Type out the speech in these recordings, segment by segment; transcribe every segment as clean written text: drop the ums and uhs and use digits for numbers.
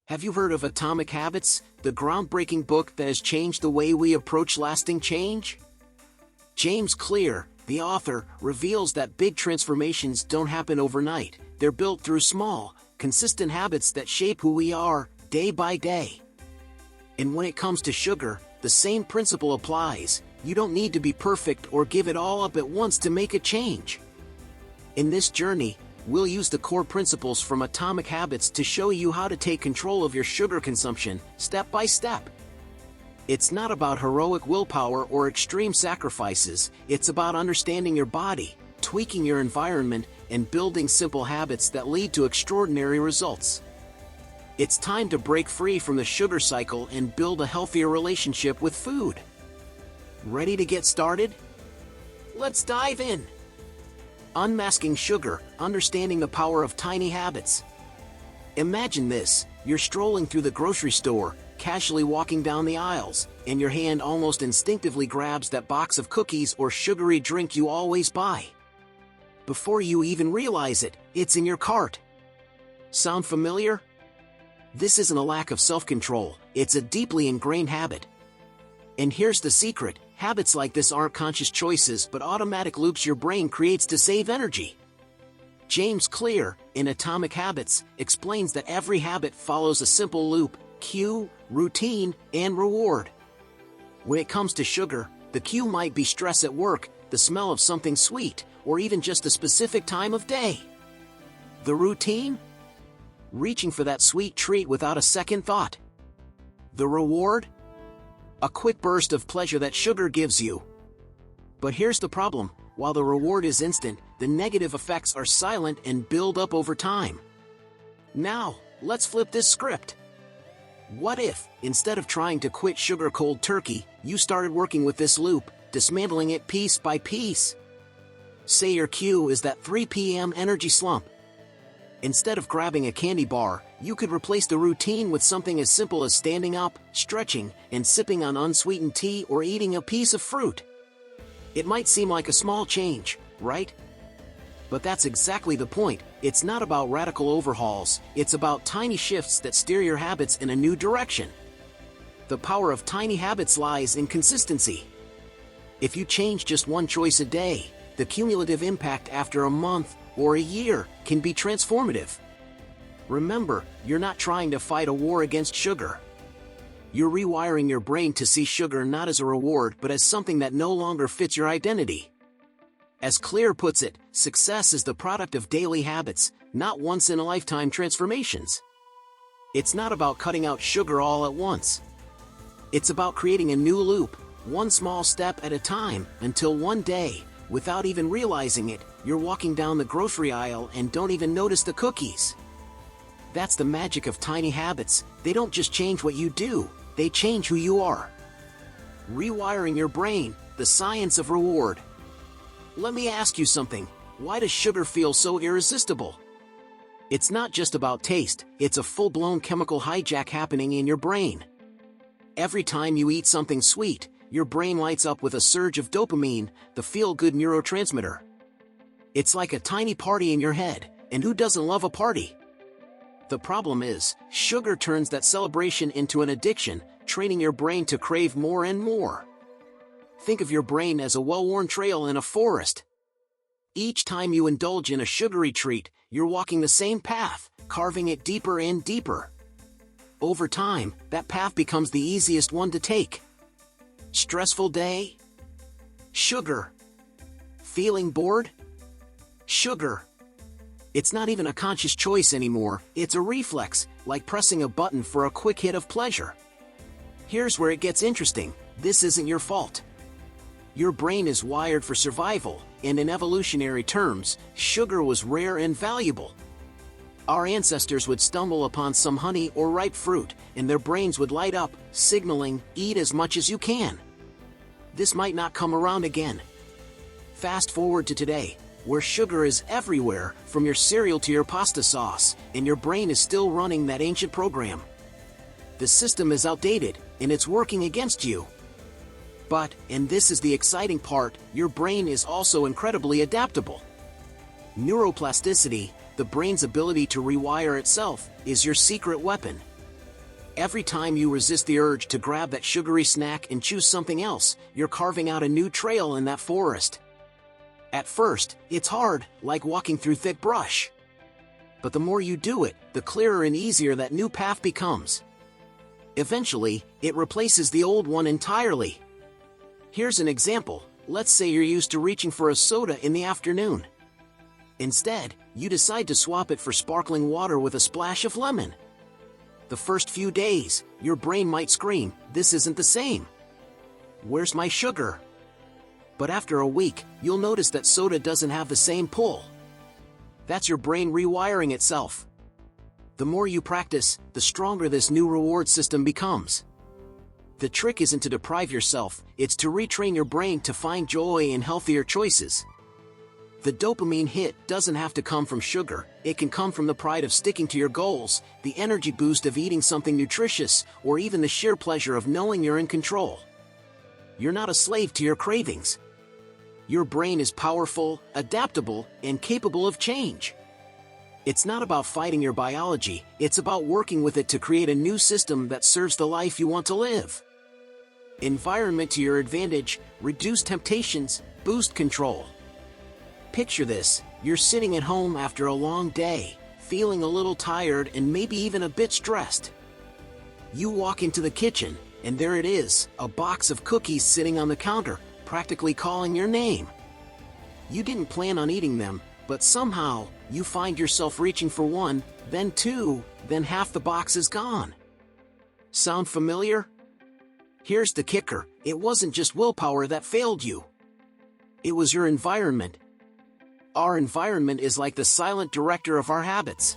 Have you heard of Atomic Habits, the groundbreaking book that has changed the way we approach lasting change? James Clear, the author, reveals that big transformations don't happen overnight. They're built through small, consistent habits that shape who we are, day by day. And when it comes to sugar, the same principle applies. You don't need to be perfect or give it all up at once to make a change. In this journey, we'll use the core principles from Atomic Habits to show you how to take control of your sugar consumption, step by step. It's not about heroic willpower or extreme sacrifices, it's about understanding your body, tweaking your environment, and building simple habits that lead to extraordinary results. It's time to break free from the sugar cycle and build a healthier relationship with food. Ready to get started? Let's dive in! Unmasking sugar, understanding the power of tiny habits. Imagine this, you're strolling through the grocery store, casually walking down the aisles, and your hand almost instinctively grabs that box of cookies or sugary drink you always buy. Before you even realize it, it's in your cart. Sound familiar? This isn't a lack of self-control, it's a deeply ingrained habit. And here's the secret, habits like this aren't conscious choices but automatic loops your brain creates to save energy. James Clear, in Atomic Habits, explains that every habit follows a simple loop: cue, routine, and reward. When it comes to sugar, the cue might be stress at work, the smell of something sweet, or even just a specific time of day. The routine? Reaching for that sweet treat without a second thought. The reward? A quick burst of pleasure that sugar gives you. But here's the problem, while the reward is instant, the negative effects are silent and build up over time. Now, let's flip this script. What if, instead of trying to quit sugar cold turkey, you started working with this loop, dismantling it piece by piece? Say your cue is that 3 p.m. energy slump. Instead of grabbing a candy bar, you could replace the routine with something as simple as standing up, stretching, and sipping on unsweetened tea or eating a piece of fruit. It might seem like a small change, right? But that's exactly the point. It's not about radical overhauls, it's about tiny shifts that steer your habits in a new direction. The power of tiny habits lies in consistency. If you change just one choice a day, the cumulative impact after a month or a year can be transformative. Remember, you're not trying to fight a war against sugar. You're rewiring your brain to see sugar not as a reward but as something that no longer fits your identity. As Clear puts it, success is the product of daily habits, not once-in-a-lifetime transformations. It's not about cutting out sugar all at once. It's about creating a new loop, one small step at a time, until one day, without even realizing it, you're walking down the grocery aisle and don't even notice the cookies. That's the magic of tiny habits. They don't just change what you do, they change who you are. Rewiring your brain, the science of reward. Let me ask you something. Why does sugar feel so irresistible? It's not just about taste, it's a full-blown chemical hijack happening in your brain. Every time you eat something sweet, your brain lights up with a surge of dopamine, the feel-good neurotransmitter. It's like a tiny party in your head, and who doesn't love a party? The problem is, sugar turns that celebration into an addiction, training your brain to crave more and more. Think of your brain as a well-worn trail in a forest. Each time you indulge in a sugary treat, you're walking the same path, carving it deeper and deeper. Over time, that path becomes the easiest one to take. Stressful day? Sugar. Feeling bored? Sugar. It's not even a conscious choice anymore, it's a reflex, like pressing a button for a quick hit of pleasure. Here's where it gets interesting. This isn't your fault. Your brain is wired for survival, and in evolutionary terms, sugar was rare and valuable. Our ancestors would stumble upon some honey or ripe fruit, and their brains would light up, signaling, "Eat as much as you can." This might not come around again. Fast forward to today, where sugar is everywhere, from your cereal to your pasta sauce, and your brain is still running that ancient program. The system is outdated, and it's working against you. But, and this is the exciting part, your brain is also incredibly adaptable. Neuroplasticity, the brain's ability to rewire itself, is your secret weapon. Every time you resist the urge to grab that sugary snack and choose something else, you're carving out a new trail in that forest. At first, it's hard, like walking through thick brush. But the more you do it, the clearer and easier that new path becomes. Eventually, it replaces the old one entirely. Here's an example. Let's say you're used to reaching for a soda in the afternoon. Instead, you decide to swap it for sparkling water with a splash of lemon. The first few days, your brain might scream, "This isn't the same. Where's my sugar?" But after a week, you'll notice that soda doesn't have the same pull. That's your brain rewiring itself. The more you practice, the stronger this new reward system becomes. The trick isn't to deprive yourself, it's to retrain your brain to find joy in healthier choices. The dopamine hit doesn't have to come from sugar, it can come from the pride of sticking to your goals, the energy boost of eating something nutritious, or even the sheer pleasure of knowing you're in control. You're not a slave to your cravings. Your brain is powerful, adaptable, and capable of change. It's not about fighting your biology, it's about working with it to create a new system that serves the life you want to live. Environment to your advantage, reduce temptations, boost control. Picture this, you're sitting at home after a long day, feeling a little tired and maybe even a bit stressed. You walk into the kitchen, and there it is, a box of cookies sitting on the counter, practically calling your name. You didn't plan on eating them, but somehow, you find yourself reaching for one, then two, then half the box is gone. Sound familiar? Here's the kicker, it wasn't just willpower that failed you. It was your environment. Our environment is like the silent director of our habits.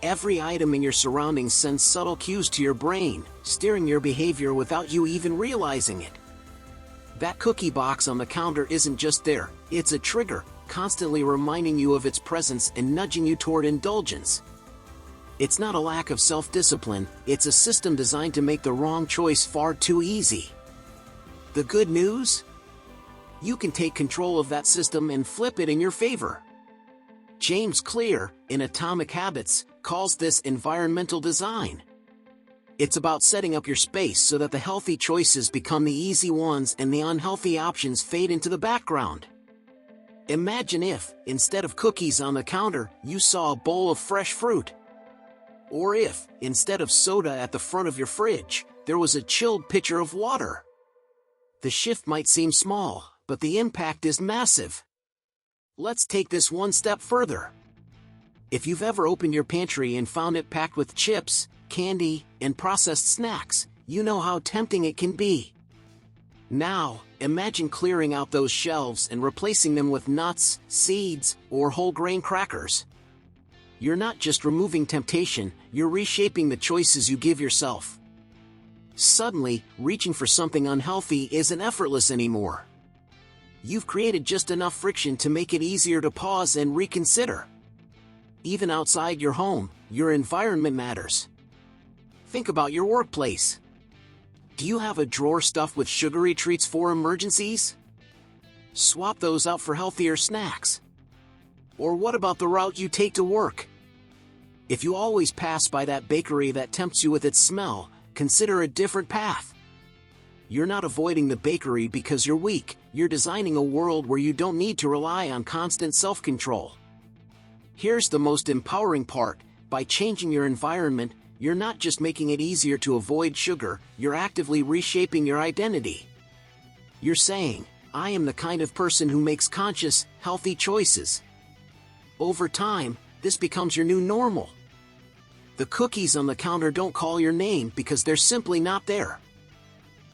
Every item in your surroundings sends subtle cues to your brain, steering your behavior without you even realizing it. That cookie box on the counter isn't just there, it's a trigger, constantly reminding you of its presence and nudging you toward indulgence. It's not a lack of self-discipline, it's a system designed to make the wrong choice far too easy. The good news? You can take control of that system and flip it in your favor. James Clear, in Atomic Habits, calls this environmental design. It's about setting up your space so that the healthy choices become the easy ones and the unhealthy options fade into the background. Imagine if, instead of cookies on the counter, you saw a bowl of fresh fruit. Or if, instead of soda at the front of your fridge, there was a chilled pitcher of water. The shift might seem small, but the impact is massive. Let's take this one step further. If you've ever opened your pantry and found it packed with chips, candy, and processed snacks, you know how tempting it can be. Now, imagine clearing out those shelves and replacing them with nuts, seeds, or whole grain crackers. You're not just removing temptation, you're reshaping the choices you give yourself. Suddenly, reaching for something unhealthy isn't effortless anymore. You've created just enough friction to make it easier to pause and reconsider. Even outside your home, your environment matters. Think about your workplace. Do you have a drawer stuffed with sugary treats for emergencies? Swap those out for healthier snacks. Or what about the route you take to work? If you always pass by that bakery that tempts you with its smell, consider a different path. You're not avoiding the bakery because you're weak, you're designing a world where you don't need to rely on constant self-control. Here's the most empowering part, by changing your environment, you're not just making it easier to avoid sugar, you're actively reshaping your identity. You're saying, I am the kind of person who makes conscious, healthy choices. Over time, this becomes your new normal. The cookies on the counter don't call your name because they're simply not there.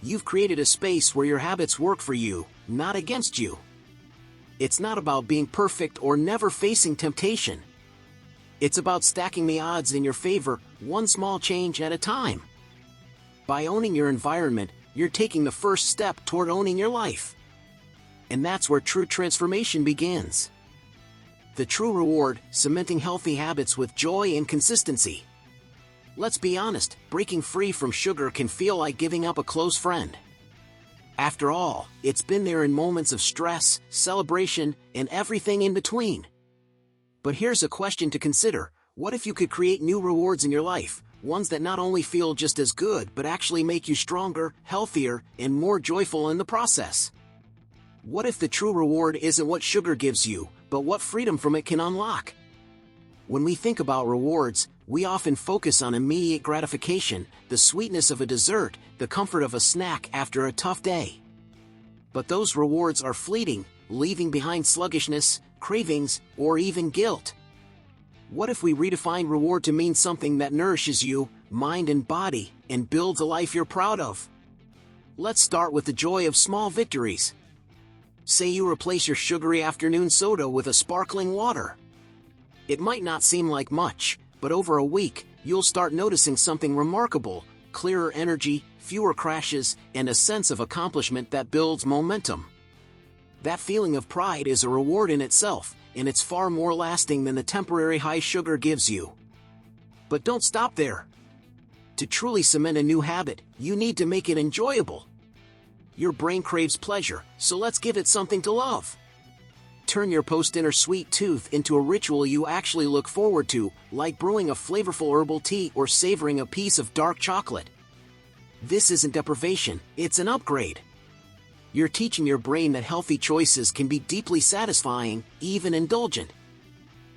You've created a space where your habits work for you, not against you. It's not about being perfect or never facing temptation. It's about stacking the odds in your favor, one small change at a time. By owning your environment, you're taking the first step toward owning your life. And that's where true transformation begins. The true reward, cementing healthy habits with joy and consistency. Let's be honest, breaking free from sugar can feel like giving up a close friend. After all, it's been there in moments of stress, celebration, and everything in between. But here's a question to consider, what if you could create new rewards in your life, ones that not only feel just as good but actually make you stronger, healthier, and more joyful in the process. What if the true reward isn't what sugar gives you, but what freedom from it can unlock? When we think about rewards, we often focus on immediate gratification, the sweetness of a dessert, the comfort of a snack after a tough day. But those rewards are fleeting, leaving behind sluggishness, cravings, or even guilt. What if we redefine reward to mean something that nourishes you, mind and body, and builds a life you're proud of? Let's start with the joy of small victories. Say you replace your sugary afternoon soda with a sparkling water. It might not seem like much, but over a week, you'll start noticing something remarkable: clearer energy, fewer crashes, and a sense of accomplishment that builds momentum. That feeling of pride is a reward in itself, and it's far more lasting than the temporary high sugar gives you. But don't stop there. To truly cement a new habit, you need to make it enjoyable. Your brain craves pleasure, so let's give it something to love. Turn your post-dinner sweet tooth into a ritual you actually look forward to, like brewing a flavorful herbal tea or savoring a piece of dark chocolate. This isn't deprivation, it's an upgrade. You're teaching your brain that healthy choices can be deeply satisfying, even indulgent.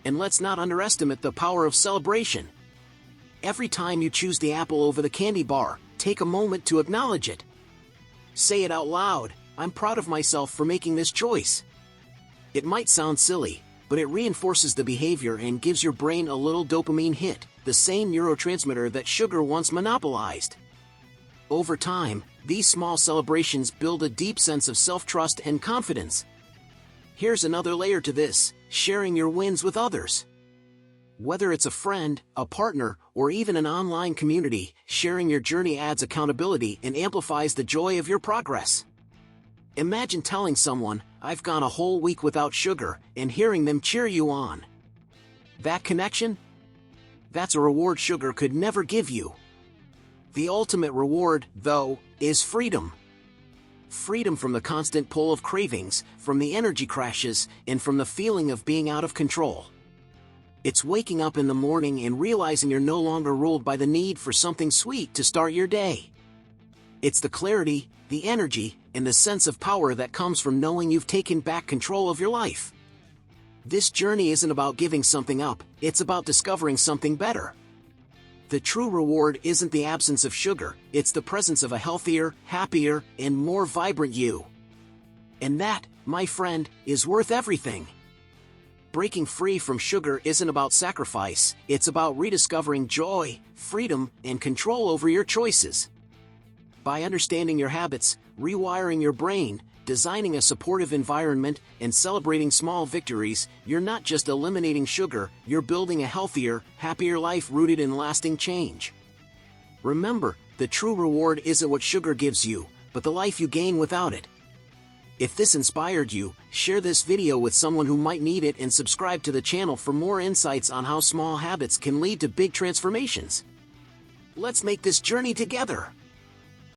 And let's not underestimate the power of celebration. Every time you choose the apple over the candy bar, take a moment to acknowledge it. Say it out loud: "I'm proud of myself for making this choice." It might sound silly, but it reinforces the behavior and gives your brain a little dopamine hit, the same neurotransmitter that sugar once monopolized. Over time, these small celebrations build a deep sense of self-trust and confidence. Here's another layer to this: sharing your wins with others. Whether it's a friend, a partner, or even an online community, sharing your journey adds accountability and amplifies the joy of your progress. Imagine telling someone, "I've gone a whole week without sugar," and hearing them cheer you on. That connection? That's a reward sugar could never give you. The ultimate reward, though, is freedom. Freedom from the constant pull of cravings, from the energy crashes, and from the feeling of being out of control. It's waking up in the morning and realizing you're no longer ruled by the need for something sweet to start your day. It's the clarity, the energy, and the sense of power that comes from knowing you've taken back control of your life. This journey isn't about giving something up, it's about discovering something better. The true reward isn't the absence of sugar, it's the presence of a healthier, happier, and more vibrant you. And that, my friend, is worth everything. Breaking free from sugar isn't about sacrifice, it's about rediscovering joy, freedom, and control over your choices. By understanding your habits, rewiring your brain, designing a supportive environment, and celebrating small victories, you're not just eliminating sugar, you're building a healthier, happier life rooted in lasting change. Remember, the true reward isn't what sugar gives you, but the life you gain without it. If this inspired you, share this video with someone who might need it and subscribe to the channel for more insights on how small habits can lead to big transformations. Let's make this journey together.